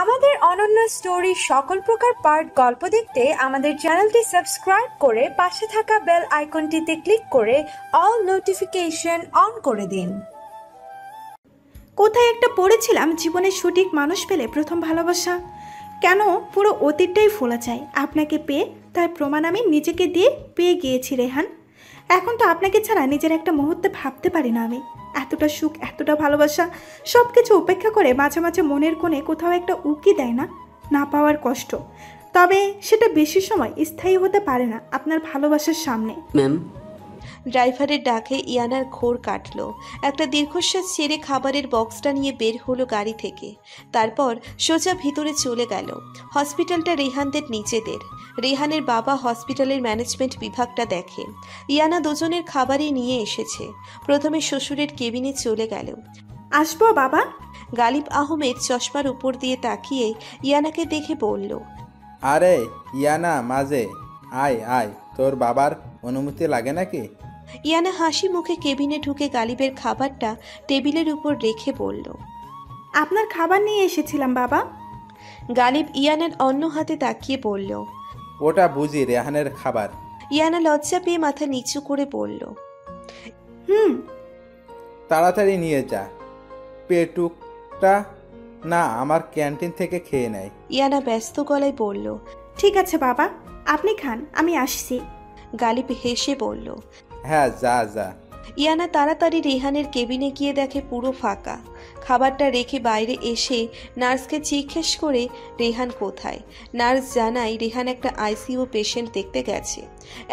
আমাদের অনন্য স্টোরি সকল প্রকার পার্ট গল্প দেখতে আমাদের চ্যানেলটি সাবস্ক্রাইব করে পাশে থাকা বেল আইকনটিতে ক্লিক করে অল নোটিফিকেশন অন করে দিন। কোথায় একটা পড়েছিলাম, জীবনের সঠিক মানুষ পেলে প্রথম ভালোবাসা। কেন পুরো অতীতটাই ভোলা যায় আপনাকে পেয়ে, তার প্রমাণ আমি নিজেকে দিয়ে পেয়ে গিয়েছি রেহান। এখন তো আপনাকে ছাড়া নিজের একটা মুহূর্তে ভাবতে পারি না আমি। এতটা সুখ, এতটা ভালোবাসা, সব কিছু উপেক্ষা করে মাঝে মাঝে মনের কোণে কোথাও একটা উকি দেয় না, না পাওয়ার কষ্ট। তবে সেটা বেশি সময় স্থায়ী হতে পারে না আপনার ভালোবাসার সামনে। ম্যাম, ড্রাইভারের ডাকে ইয়ানার ঘোর কাটল। একটা দীর্ঘশ্বাস ছেড়ে খাবারের বক্সটা নিয়ে বের হলো গাড়ি থেকে। তারপর সোজা ভিতরে চলে গেল। হসপিটালটা রেহানদের নিজেদের। রেহানের বাবা হসপিটালের ম্যানেজমেন্ট বিভাগটা দেখে। ইয়ানা দুজনের খাবারই নিয়ে এসেছে। প্রথমে শ্বশুরের কেবিনে চলে গেল। আসবো বাবা? গালিব আহমেদ চশমার উপর দিয়ে তাকিয়ে ইয়ানাকে দেখে বলল, আরে ইয়ানা, মাঝে আয় আয়, তোর বাবার অনুমতি লাগে নাকি? ইয়ানা হাসি মুখে কেবিনে ঢুকে গালিবের খাবারটা টেবিলের উপর রেখে বলল, আপনার খাবার নিয়ে এসেছিলাম বাবা। গালিব ইয়ানার অন্য হাতে তাকিয়ে বলল, ওটা বুঝি রেহানের খাবার। ইয়ানা লজ্জা পেয়ে মাথা নিচু করে বলল, তাড়াতাড়ি নিয়ে যা, পেটুকটা না আমার ক্যান্টিন থেকে খেয়ে নেয়। ইয়ানা ব্যস্ত গলায় বলল, ঠিক আছে বাবা, আপনি খান, আমি আসছি। গালিব হেসে বলল, হ্যাঁ যা যা। ইয়ানা তাড়াতাড়ি রেহানের কেবিনে গিয়ে দেখে পুরো ফাঁকা। খাবারটা রেখে বাইরে এসে নার্সকে জিজ্ঞেস করে রেহান কোথায়। নার্স জানায় রেহান একটা আইসিইউ পেশেন্ট দেখতে গেছে,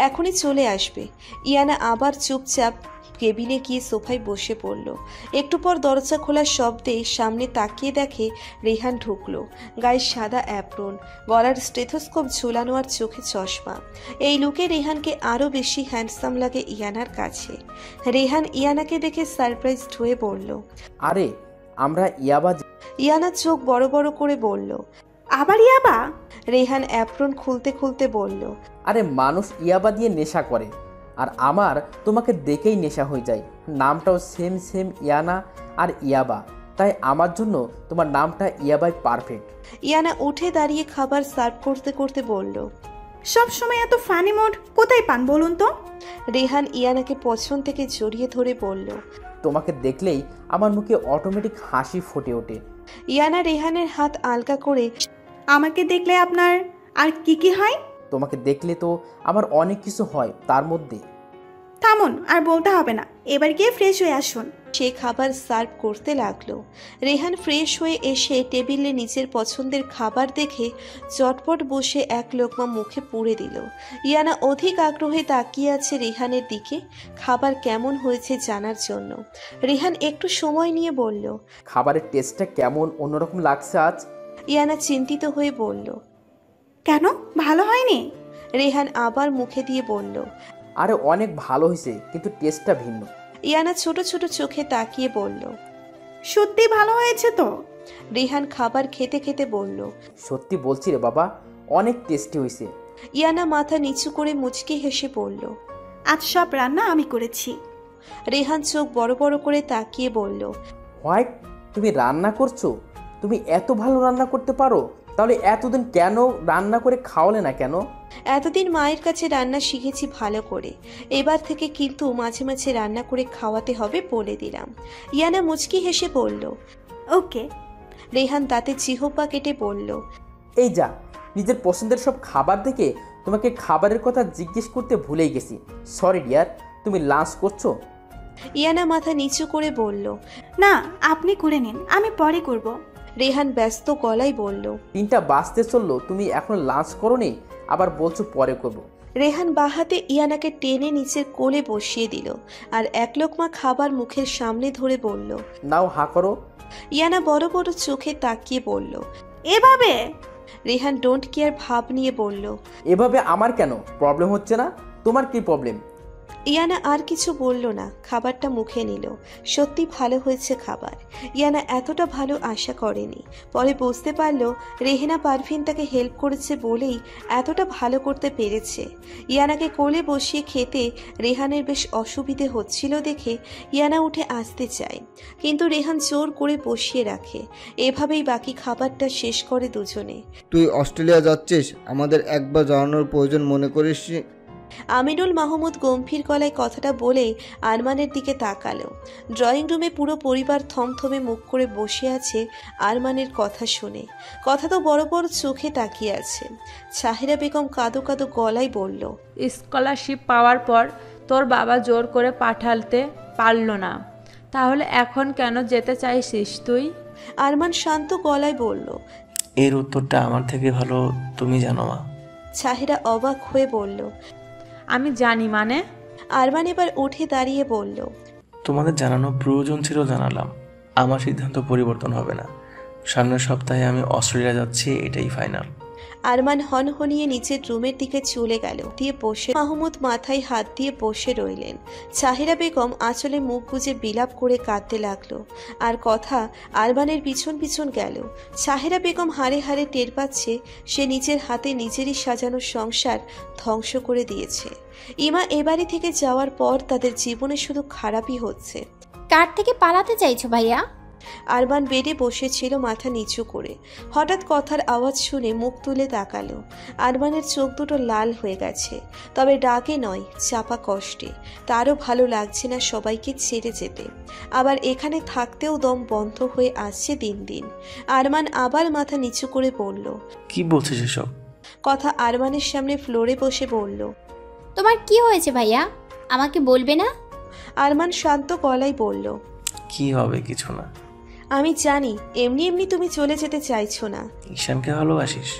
এখনই চলে আসবে। ইয়ানা আবার চুপচাপ কেবিনে গিয়ে সোফায় বসে পড়ল। একটু পর দরজা খোলার শব্দে সামনে তাকিয়ে দেখে রেহান ঢুকলো। গায়ে সাদা অ্যাপ্রন, গলার স্টেথোস্কোপ ঝোলানো আর চোখে চশমা। এই লুকে রেহানকে আরও বেশি হ্যান্ডসাম লাগে ইয়ানার কাছে। রেহান ইয়ানাকে দেখে সারপ্রাইজড হয়ে বলল, আরে আমরা ইয়াবা। ইয়ানা চোখ বড় বড় করে বলল, আবার ইয়াবা? রেহান অ্যাপ্রন খুলতে খুলতে বলল, আরে মানুষ ইয়াবা দিয়ে নেশা করে, আর আমার তোমাকে দেখেই নেশা হয়ে যায়। নামটাও সেম সেম, ইয়ানা আর ইয়াবা, তাই আমার জন্য তোমার নামটা ইয়াবাই পারফেক্ট। ইয়ানা উঠে দাঁড়িয়ে খাবার সার্ভ করতে করতে বলল, সব সময় এত ফানি মোড কোথায় পান বলুন তো? রেহান ইয়ানাকে পছন থেকে জড়িয়ে ধরে বলল, তোমাকে দেখলেই আমার মুখে অটোমেটিক হাসি ফুটে ওঠে। ইয়ানা রেহানের হাত আলগা করে, আমাকে দেখলে আপনার আর কি কি হয়? তোমাকে দেখলে তো আমার অনেক কিছু হয়, তার মধ্যে। থামুন, আর বলতে হবে না, এবার গিয়ে ফ্রেশ হয়ে আসুন। সে খাবার সার্ভ করতে লাগলো। রেহান ফ্রেশ হয়ে এসে টেবিলে নিজের পছন্দের খাবার দেখে চটপট বসে এক লোকমা মুখে পুরে দিল। ইয়ানা অধিক আগ্রহে তাকিয়ে আছে রেহানের দিকে, খাবার কেমন হয়েছে জানার জন্য। রেহান একটু সময় নিয়ে বলল, খাবারের টেস্টটা কেমন অন্যরকম লাগছে আজ। ইয়ানা চিন্তিত হয়ে বলল, কেন, ভালো হয়নি? রেহান আবার মুখে দিয়ে বলল, আরে অনেক ভালো হয়েছে, কিন্তু টেস্টটা ভিন্ন। ইয়ানা ছোট ছোট চোখে তাকিয়ে বলল, সত্যি ভালো হয়েছে তো? রেহান খাবার খেতে খেতে বলল, সত্যি বলছি রে বাবা, অনেক টেস্টি হয়েছে। ইয়ানা মাথা নিচু করে মুচকি হেসে বলল, আজ সব রান্না আমি করেছি। রেহান চোখ বড় বড় করে তাকিয়ে বলল, হোয়াট, তুমি রান্না করছো? তুমি এত ভালো রান্না করতে পারো? তাহলে এতদিন কেন রান্না করে খাওয়ালে না কেন? এতদিন মায়ের কাছে রান্না শিখেছি ভালো করে, এবার থেকে কিন্তু মাঝে মাঝে রান্না করে খাওয়াতে হবে বলে দিলাম। ইয়ানা মুচকি হেসে বলল, ওকে। রেহান দাঁতে জিহ্বা কেটে বলল, এই যা, নিজের পছন্দের সব খাবার দেখে তোমাকে খাবারের কথা জিজ্ঞেস করতে ভুলেই গেছি। সরি ডিয়ার, তুমি লাঞ্চ করছো? ইয়ানা মাথা নিচু করে বলল, না, আপনি করে নিন, আমি পরে করব। রেহান ব্যস্ত গলায় বলল, 3টা বাজতে চললো, তুমি এখন লাঞ্চ করোনি, আবার বলছো পরে করবো। রেহান বাহাতে ইয়ানাকে টেনে নিচের কোলে বসিয়ে দিল আর এক লোকমা খাবার মুখের সামনে ধরে বলল, নাও হা করো। ইয়ানা বড় বড় চোখে তাকিয়ে বলল, এভাবে? রেহান ডোন্ট কেয়ার ভাব নিয়ে বলল, এভাবে আমার কেন প্রবলেম হচ্ছে না? তোমার কি প্রবলেম? ইয়ানা আর কিছু বলল না, খাবারটা মুখে নিল। সত্যি ভালো হয়েছে খাবার। ইয়ানা এতটা ভালো আশা করেনি। পরে বুঝতে পারল রেহেনা পারভিন তাকে হেল্প করেছে বলেই এতটা ভালো করতে পেরেছে। ইয়ানাকে কোলে বসিয়ে খেতে রেহানের বেশ অসুবিধে হচ্ছিল দেখে ইয়ানা উঠে আসতে চায়, কিন্তু রেহান জোর করে বসিয়ে রাখে। এভাবেই বাকি খাবারটা শেষ করে দুজনে। তুই অস্ট্রেলিয়া যাচ্ছিস, আমাদের একবার জানানোর প্রয়োজন মনে করিস? আমিনুল মাহমুদ গম্ভীর গলায় কথাটা বলে আরমানের দিকে তাকালো। ড্রয়িং রুমে পুরো পরিবার থমথমে মুখ করে বসে আছে আরমানের কথা শুনে। কথা তো বড় বড় চোখে তাকিয়ে আছে। সাহিরা বেগম কাঁদো কাঁদো গলায় বলল, স্কলারশিপ পাওয়ার পর তোর বাবা জোর করে পাঠাতে পারলো না, তাহলে এখন কেন যেতে চাইছিস তুই? আরমান শান্ত গলায় বলল, এর উত্তরটা আমার থেকে ভালো তুমি জানো মা। সাহিরা অবাক হয়ে বলল, আমি জানি মানে? আরমান এবার উঠে দাঁড়িয়ে বলল, তোমাদের জানানো প্রয়োজন ছিল, জানালাম। আমার সিদ্ধান্ত পরিবর্তন হবে না। সামনের সপ্তাহে আমি অস্ট্রেলিয়া যাচ্ছি, এটাই ফাইনাল। আরমান হনহনিয়ে নিচের রুমের দিকে চলে গেল। দিয়ে বসে মাহমুদ মাথায় হাত দিয়ে বসে রইলেন। সাহিরা বেগম আঁচলে মুখ গুজে বিলাপ করে কাঁদতে লাগলো। আর কথা আরমানের পিছন পিছন গেল। সাহিরা বেগম হাড়ে হাড়ে টের পাচ্ছে সে নিজের হাতে নিজেরই সাজানো সংসার ধ্বংস করে দিয়েছে। ইমা এবাড়ি থেকে যাওয়ার পর তাদের জীবনে শুধু খারাপই হচ্ছে। কার থেকে পালাতে চাইছো ভাইয়া? আরমান বেডে বসেছিল মাথা নিচু করে। হঠাৎ কথার আওয়াজ শুনে মুখ তুলে তাকালো। আরমানের চোখ দুটো লাল হয়ে গেছে, তবে রাগে নয়, চাপা কষ্টে। তারও ভালো লাগছে না সবাইকে ছেড়ে যেতে, আবার এখানে থাকতেও দম বন্ধ হয়ে আসছে দিন দিন। আরমান আবার মাথা নিচু করে বলল, কি বলছিস এসব? কথা আরমানের সামনে ফ্লোরে বসে বলল, তোমার কি হয়েছে ভাইয়া, আমাকে বলবে না? আরমান শান্ত গলায় বলল, কি হবে? কিছু না। আমি জানি এমনি এমনি তুমি চলে যেতে চাইছো না। ঈশানকে ভালোবাসিস?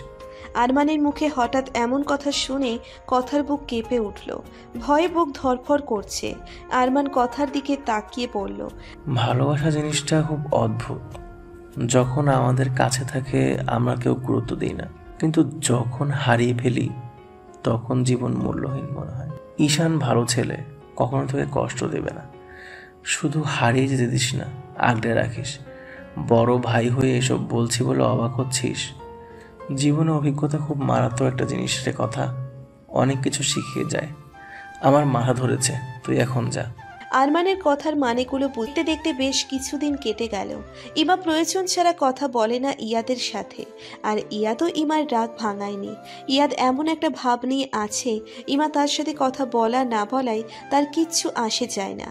আরমানের মুখে হঠাৎ এমন কথা শুনে কথার বুক কেঁপে উঠল। ভয়ে বুক ধরফর করছে। আরমান কথার দিকে তাকিয়ে পড়ল, ভালোবাসা জিনিসটা খুব অদ্ভুত। যখন আমাদের কাছে থাকে আমরা কেউ গুরুত্ব দিই না, কিন্তু যখন হারিয়ে ফেলি তখন জীবন মূল্যহীন মনে হয়। ঈশান ভালো ছেলে, কখনো তোকে কষ্ট দেবে না। শুধু হারিয়ে যেতে দিস না, আগলে রাখিস। বড় ভাই হয়ে এসব বলছি বলে অবাক হচ্ছিস? জীবনে অভিজ্ঞতা খুব মারাত্মক একটা জিনিসের কথা, অনেক কিছু শিখিয়ে যায়। আমার মাথা ধরেছে, তুই এখন যা। আরমানের কথার মানেগুলো বুঝতে দেখতে বেশ কিছুদিন কেটে গেল। ইমা প্রয়োজন ছাড়া কথা বলে না ইয়াদের সাথে, আর ইয়াদও ইমার রাগ ভাঙায়নি। ইয়াদ এমন একটা ভাব নিয়ে আছে, ইমা তার সাথে কথা বলা না বলায় তার কিচ্ছু আসে যায় না।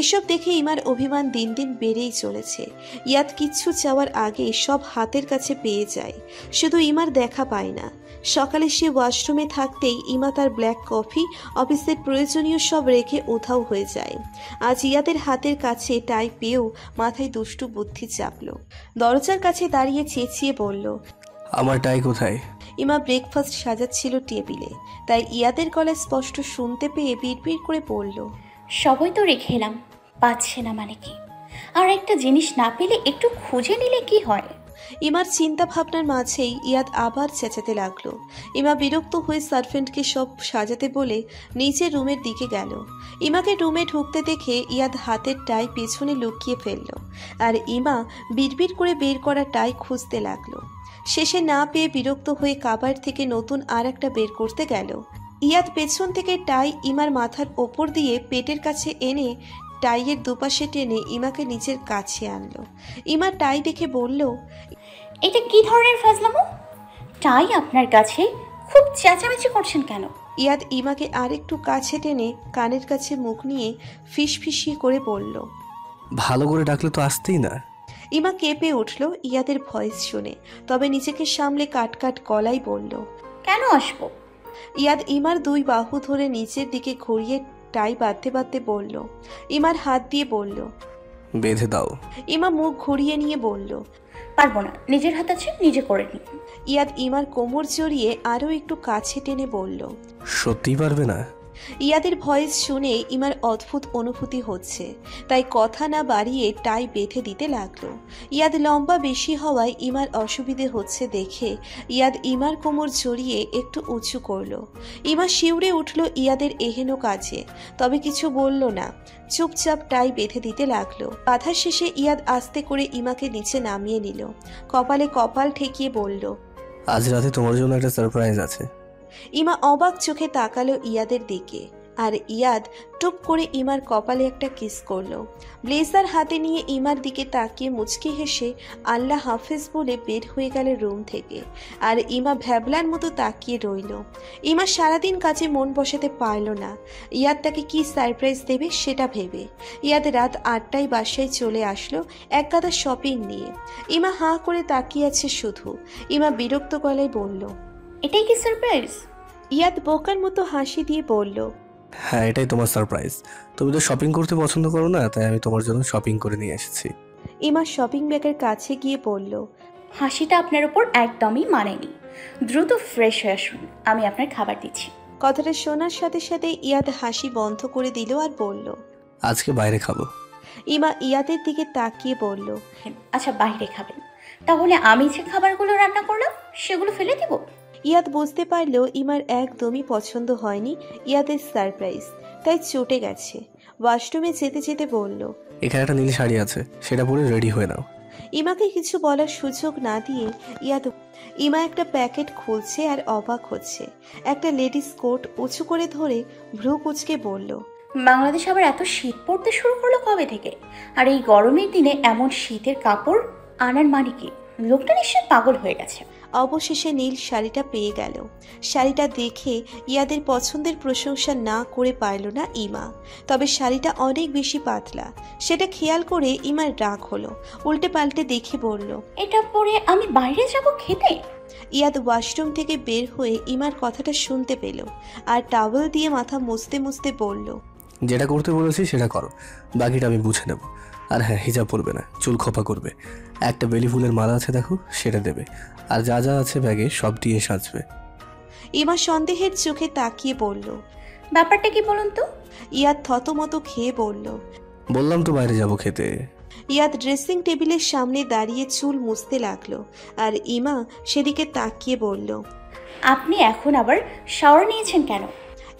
এসব দেখে ইমার অভিমান দিন দিন বেড়েই চলেছে। ইয়াদ কিচ্ছু চাওয়ার আগে সব হাতের কাছে পেয়ে যায়, শুধু ইমার দেখা পায় না। সকালে সে ওয়াশরুমে থাকতেই ইমা তার ব্ল্যাক কফি, অফিসের প্রয়োজনীয় সব রেখে উধাও হয়ে যায়। আজ ইয়াদের হাতের কাছে টাই পেয়েও মাথায় দুষ্টু বুদ্ধি চাপল। দরজার কাছে দাঁড়িয়ে চেঁচিয়ে বলল, আমার টাই কোথায়? ইমা ব্রেকফাস্ট সাজাচ্ছিল টেবিলে, তাই ইয়াদের গলায় স্পষ্ট শুনতে পেয়ে বিড়বিড় করে বলল, সবই তো রেখে এলাম, পাচ্ছে না মানে কি? আর একটা জিনিস না পেলে একটু খুঁজে নিলে কি হয়? ইমার চিন্তা ভাবনার মাঝেই ইয়াদ আবার চেঁচাতে লাগলো। ইমা বিরক্ত হয়ে সার্ভেন্টকে সব সাজাতে বলে নিচের রুমের দিকে গেল। ইমাকে রুমে ঢুকতে দেখে ইয়াদ হাতের টাই পেছনে লুকিয়ে ফেলল, আর ইমা বিড়বিড় করে বের করা টাই খুঁজতে লাগলো। শেষে না পেয়ে বিরক্ত হয়ে কাবার থেকে নতুন আর একটা বের করতে গেল। ইয়াদ পেছন থেকে টাই ইমার মাথার ওপর দিয়ে পেটের কাছে এনে টাইয়ের দুপাশে টেনে ইমাকে নিজের কাছে আনলো। ইমা টাই দেখে বলল, এটা কি ধরনের ফাজলামো? টাই আপনার কাছে, খুব চেঁচামেচি করছেন কেন? ইয়াদ ইমাকে আরেকটু কাছে টেনে কানের কাছে মুখ নিয়ে ফিসফিসিয়ে করে বলল, ভালো করে ডাকলে তো আসতেই না। ইমা কেঁপে উঠল ইয়াদের ভয়েস শুনে, তবে নিজেকে সামলে কাটকাট গলায় বলল, কেন আসবো? ইয়াদ ইমার দুই বাহু ধরে নিচের দিকে ঘুরিয়ে টাই বাঁধতে বাঁধতে বলল। ইমার হাত দিয়ে বলল, বেঁধে দাও। ইমা মুখ ঘুরিয়ে নিয়ে বলল, পারবো না, নিজের হাত আছে, নিজে করে নিন। ইয়াদ ইমার কোমর জড়িয়ে আরো একটু কাছে টেনে বলল, সত্যিই পারবে না? ইয়াদের ভয়েস শুনে ইমার অদ্ভুত অনুভূতি হচ্ছে, তাই কথা না বাড়িয়ে টাই বেঁধে দিতে লাগলো। ইয়াদ লম্বা বেশি হওয়ায় ইমার অসুবিধে হচ্ছে দেখে ইয়াদ ইমার কোমর জড়িয়ে একটু উঁচু করলো। ইমা শিউরে উঠল ইয়াদের এহেন কাজে, তবে কিছু বলল না, চুপচাপ টাই বেঁধে দিতে লাগলো। বাধা শেষে ইয়াদ আস্তে করে ইমাকে নিচে নামিয়ে নিল, কপালে কপাল ঠেকিয়ে বলল, আজ রাতে তোমার জন্য একটা সারপ্রাইজ আছে। ইমা অবাক চোখে তাকালো ইয়াদের দিকে, আর ইয়াদ টুপ করে ইমার কপালে একটা কিস করলো। ব্লেজার হাতে নিয়ে ইমার দিকে তাকিয়ে মুচকি হেসে আল্লাহ হাফেজ বলে বের হয়ে গেল রুম থেকে। আর ইমা ভ্যাবলার মতো তাকিয়ে রইল। ইমা সারাদিন কাজে মন বসাতে পারল না, ইয়াদ তাকে কি সারপ্রাইজ দেবে সেটা ভেবে। ইয়াদ রাত 8টায় বাসায় চলে আসলো এক গাদা শপিং নিয়ে। ইমা হাঁ করে তাকিয়ে আছে শুধু। ইমা বিরক্ত গলায় বলল, এটাই কি সারপ্রাইজ? ইয়াদ বোকার মতো হাসি দিয়ে বলল, হ্যাঁ, এটাই তোমার সারপ্রাইজ। তুমি তো শপিং করতে পছন্দ করো না, তাই আমি তোমার জন্য শপিং করে নিয়ে এসেছি। ইমা শপিং ব্যাগের কাছে গিয়ে বলল, হাসিটা আপনার উপর একদমই মানেনি। দ্রুত ফ্রেশ হয়ে আসুন, আমি আপনার খাবার দিচ্ছি। কথাটা শোনার সাথে সাথে ইয়াদ হাসি বন্ধ করে দিল আর বলল, আজকে বাইরে খাবো। ইমা ইয়াদের দিকে তাকিয়ে বলল, আচ্ছা বাইরে খাবেন, তাহলে আমি যে খাবারগুলো রান্না করলাম সেগুলো ফেলে দিব? ইয়াদ বুঝতে পারলো ইমার একদমই পছন্দ হয়নি ইয়াদের সারপ্রাইজ, তাই চটে গেছে। ওয়াশরুমে যেতে যেতে বলল, এখানে একটা নীল শাড়ি আছে, সেটা পরে রেডি হয়ে নাও। ইমাকে কিছু বলার সুযোগ না দিয়ে ইমা একটা প্যাকেট খুলছে আর অবাক হচ্ছে। একটা লেডিস কোট উঁচু করে ধরে ভ্রু কুচকে বলল, বাংলাদেশ আবার এত শীত পড়তে শুরু করলো কবে থেকে? আর এই গরমের দিনে এমন শীতের কাপড় আনার মানে কি? লোকটা নিশ্চয় পাগল হয়ে গেছে। অবশেষে নীল শাড়িটা পেয়ে গেল। শাড়িটা দেখে ইয়াদের পছন্দের প্রশংসা না করে পারল না ইমা, তবে শাড়িটা অনেক বেশি পাতলা, সেটা খেয়াল করে ইমার রাগ হলো। উল্টে পাল্টে দেখে বলল, এটা পরে আমি বাইরে যাব খেতে? ইয়াদ ওয়াশরুম থেকে বের হয়ে ইমার কথাটা শুনতে পেল আর টাওয়েল দিয়ে মাথা মুছতে মুছতে বলল, যেটা করতে বলেছি সেটা করো, বাকিটা আমি বুঝে নেব। আর হ্যাঁ, হিজাব পরবে না, চুল খোপা করবে, একটা বেলি ফুলের মালা আছে দেখো সেটা দেবে, আর যা যা আছে ব্যাগে সব দিয়ে সাজবে। ইমা সন্দেহের চোখে তাকিয়ে বলল, ব্যাপারটা কি বলুন তো? ইয়াদ থতমত খেয়ে বলল, বললাম তো বাইরে যাব খেতে। ইয়াদ ড্রেসিং টেবিলের সামনে দাঁড়িয়ে চুল মুছতে লাগলো আর ইমা সেদিকে তাকিয়ে বলল, আপনি এখন আবার শাওয়ার নিয়েছেন কেন?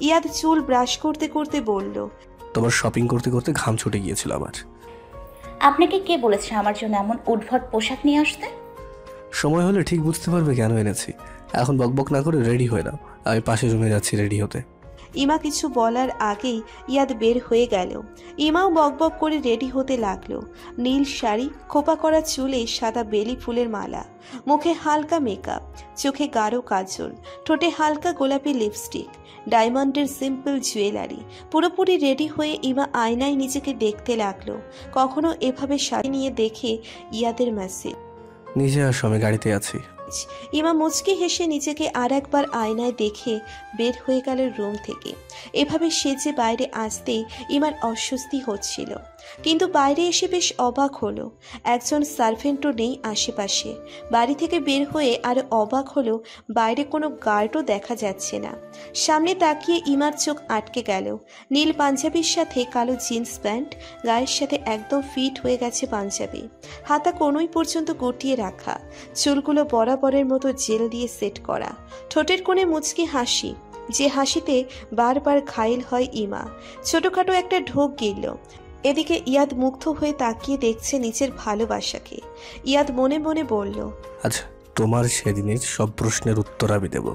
ইয়াদ চুল ব্রাশ করতে করতে বলল, তোমার শপিং করতে করতে ঘাম ছুটে গিয়েছিল আমার। আপনাকে কে বলেছে আমার জন্য এমন উদ্ভট পোশাক নিয়ে আসতে? সময় হলে ঠিক বুঝতে পারবে কেন এনেছি। এখন বকবক না করে রেডি হয়ে নাও, আমি পাশে রুমে যাচ্ছি রেডি হতে। ইমা কিছু বলার আগেই ইয়াদ বের হয়ে গেল। ইমাও বকবক করে রেডি হতে লাগলো। নীল শাড়ি, খোপা করা চুলে সাদা বেলি ফুলের মালা, মুখে হালকা মেকআপ, চোখে গাঢ় কাজল, ঠোঁটে হালকা গোলাপি লিপস্টিক, ডায়মন্ডের সিম্পল জুয়েলারি। পুরোপুরি রেডি হয়ে ইমা আয়নায় নিজেকে দেখতে লাগলো। কখনো এভাবে শাড়ি নিয়ে দেখে ইয়াদের মেসেজ, নিজে আসো, আমি গাড়িতে আছি। ইমা মুচকি হেসে নিজেকে আর একবার আয়নায় দেখে বের হয়ে গেল রুম থেকে। এভাবে সেজে বাইরে আসতেই ইমার অস্বস্তি হচ্ছিল, কিন্তু বাইরে এসে বেশ অবাক হলো। একজন সার্ভেন্টও নেই আশেপাশে। বাড়ি থেকে বের হয়ে আরো অবাক হলো, বাইরে কোনো গার্ডও দেখা যাচ্ছে না। সামনে তাকিয়ে ইমার চোখ আটকে গেল। নীল পাঞ্জাবির সাথে কালো জিন্স প্যান্ট, গায়ের সাথে একদম ফিট হয়ে গেছে পাঞ্জাবি, হাতা কোনোই পর্যন্ত গুটিয়ে রাখা, চুলগুলো বরাবরের মতো জেল দিয়ে সেট করা, ঠোঁটের কোণে মুচকি হাসি, যে হাসিতে বারবার ঘায়েল হয় ইমা। ছোটখাটো একটা ঢোক গিলল। এদিকে ইয়াদ মুগ্ধ হয়ে তাকিয়ে দেখছে নিজের ভালোবাসাকে। ইয়াদ মনে মনে বলল, আচ্ছা, তোমার সেদিনের সব প্রশ্নের উত্তর আমি দেব।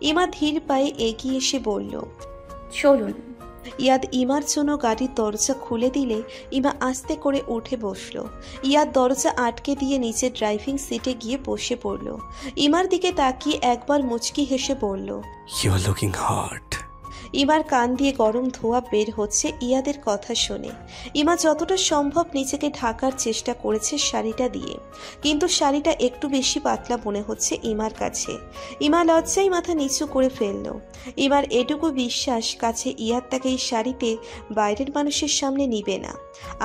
ইমা ধীর পায়ে এগিয়ে এসে বলল, চলুন। ইয়াদ ইমার জন্য গাড়ির দরজা খুলে দিলে ইমা আস্তে করে উঠে বসলো। ইয়াদ দরজা আটকে দিয়ে নিচে ড্রাইভিং সিটে গিয়ে বসে পড়ল। ইমার দিকে তাকিয়ে একবার মুচকি হেসে বলল, ইউ আর লুকিং হট। ইমার কান দিয়ে গরম ধোঁয়া বের হচ্ছে ইয়াদের কথা শুনে। ইমা যতটা সম্ভব নিজেকে ঢাকার চেষ্টা করেছে শাড়িটা দিয়ে, কিন্তু শাড়িটা একটু বেশি পাতলা মনে হচ্ছে ইমার কাছে। ইমা লজ্জায় মাথা নিচু করে ফেলল। ইমার এটুকু বিশ্বাস কাছে ইয়াদ তাকে এই শাড়িতে বাইরের মানুষের সামনে নিবে না,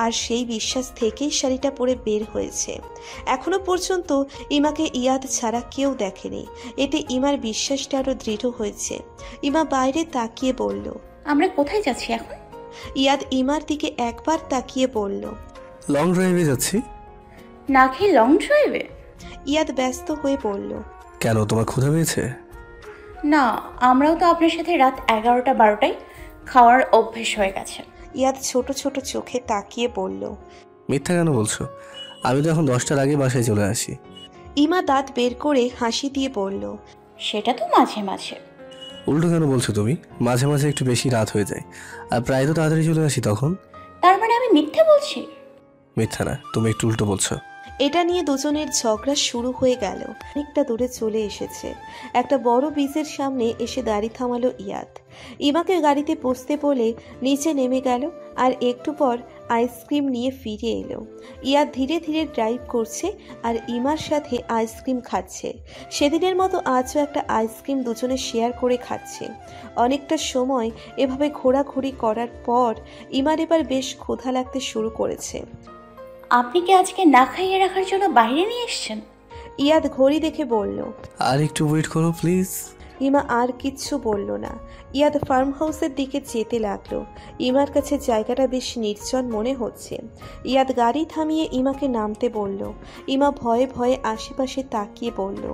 আর সেই বিশ্বাস থেকেই শাড়িটা পরে বের হয়েছে। এখনো পর্যন্ত ইমাকে ইয়াদ ছাড়া কেউ দেখেনি, এতে ইমার বিশ্বাসটা আরো দৃঢ় হয়েছে। ইমা বাইরে তাকিয়ে বলল, আমরা কোথায় যাচ্ছি এখন? ইয়াদ ইমার দিকে একবার তাকিয়ে বলল, লং ড্রাইভে যাচ্ছি। না খেয়ে লং ড্রাইভে? ইয়াদ ব্যস্ত হয়ে বলল, কেন, তোমার ক্ষুধা পেয়েছে? না, আমরাও তো আপনার সাথে রাত 11টা-12টায় খাওয়ার অভ্যেস হয়ে গেছে। ইয়াদ ছোট ছোট চোখে তাকিয়ে বলল, মিথ্যা কেন বলছো? আমি তো এখন 10টার আগে বাসায় চলে আসি। ইমা দাঁত বের করে হাসি দিয়ে বলল, সেটা তো মাঝে মাঝে। উল্টো কেন বলছো তুমি? মাঝে মাঝে একটু বেশি রাত হয়ে যায়, আর প্রায় তো তাড়াতাড়ি চলে আসি তখন। তার মানে আমি মিথ্যে বলছি? মিথ্যা না, তুমি একটু উল্টো বলছো। এটা নিয়ে দুজনের ঝগড়া শুরু হয়ে গেল। অনেকটা দূরে চলে এসেছে। একটা বড় ব্রিজের সামনে এসে গাড়ি থামালো ইয়াদ। ইমাকে গাড়িতে বসতে বলে নিচে নেমে গেল আর একটু পর আইসক্রিম নিয়ে ফিরে এলো। ইয়াদ ধীরে ধীরে ড্রাইভ করছে আর ইমার সাথে আইসক্রিম খাচ্ছে। সেদিনের মতো আজও একটা আইসক্রিম দুজনে শেয়ার করে খাচ্ছে। অনেকটা সময় এভাবে ঘোরাঘুরি করার পর ইমার এবার বেশ ক্ষুধা লাগতে শুরু করেছে। আপনি কি আজকে না খাইয়ে রাখার জন্য বাইরে নিয়ে এসেছেন? ইয়াদ ঘড়ি দেখে বলল, আর একটু ওয়েট করো প্লিজ। ইমা আর কিচ্ছু বলল না। ইয়াদ ফার্ম হাউসের দিকে যেতে লাগলো। ইমার কাছে জায়গাটা বেশ নির্জন মনে হচ্ছে। ইয়াদ গাড়ি থামিয়ে ইমাকে নামতে বলল। ইমা ভয়ে ভয়ে আশেপাশে তাকিয়ে বলল,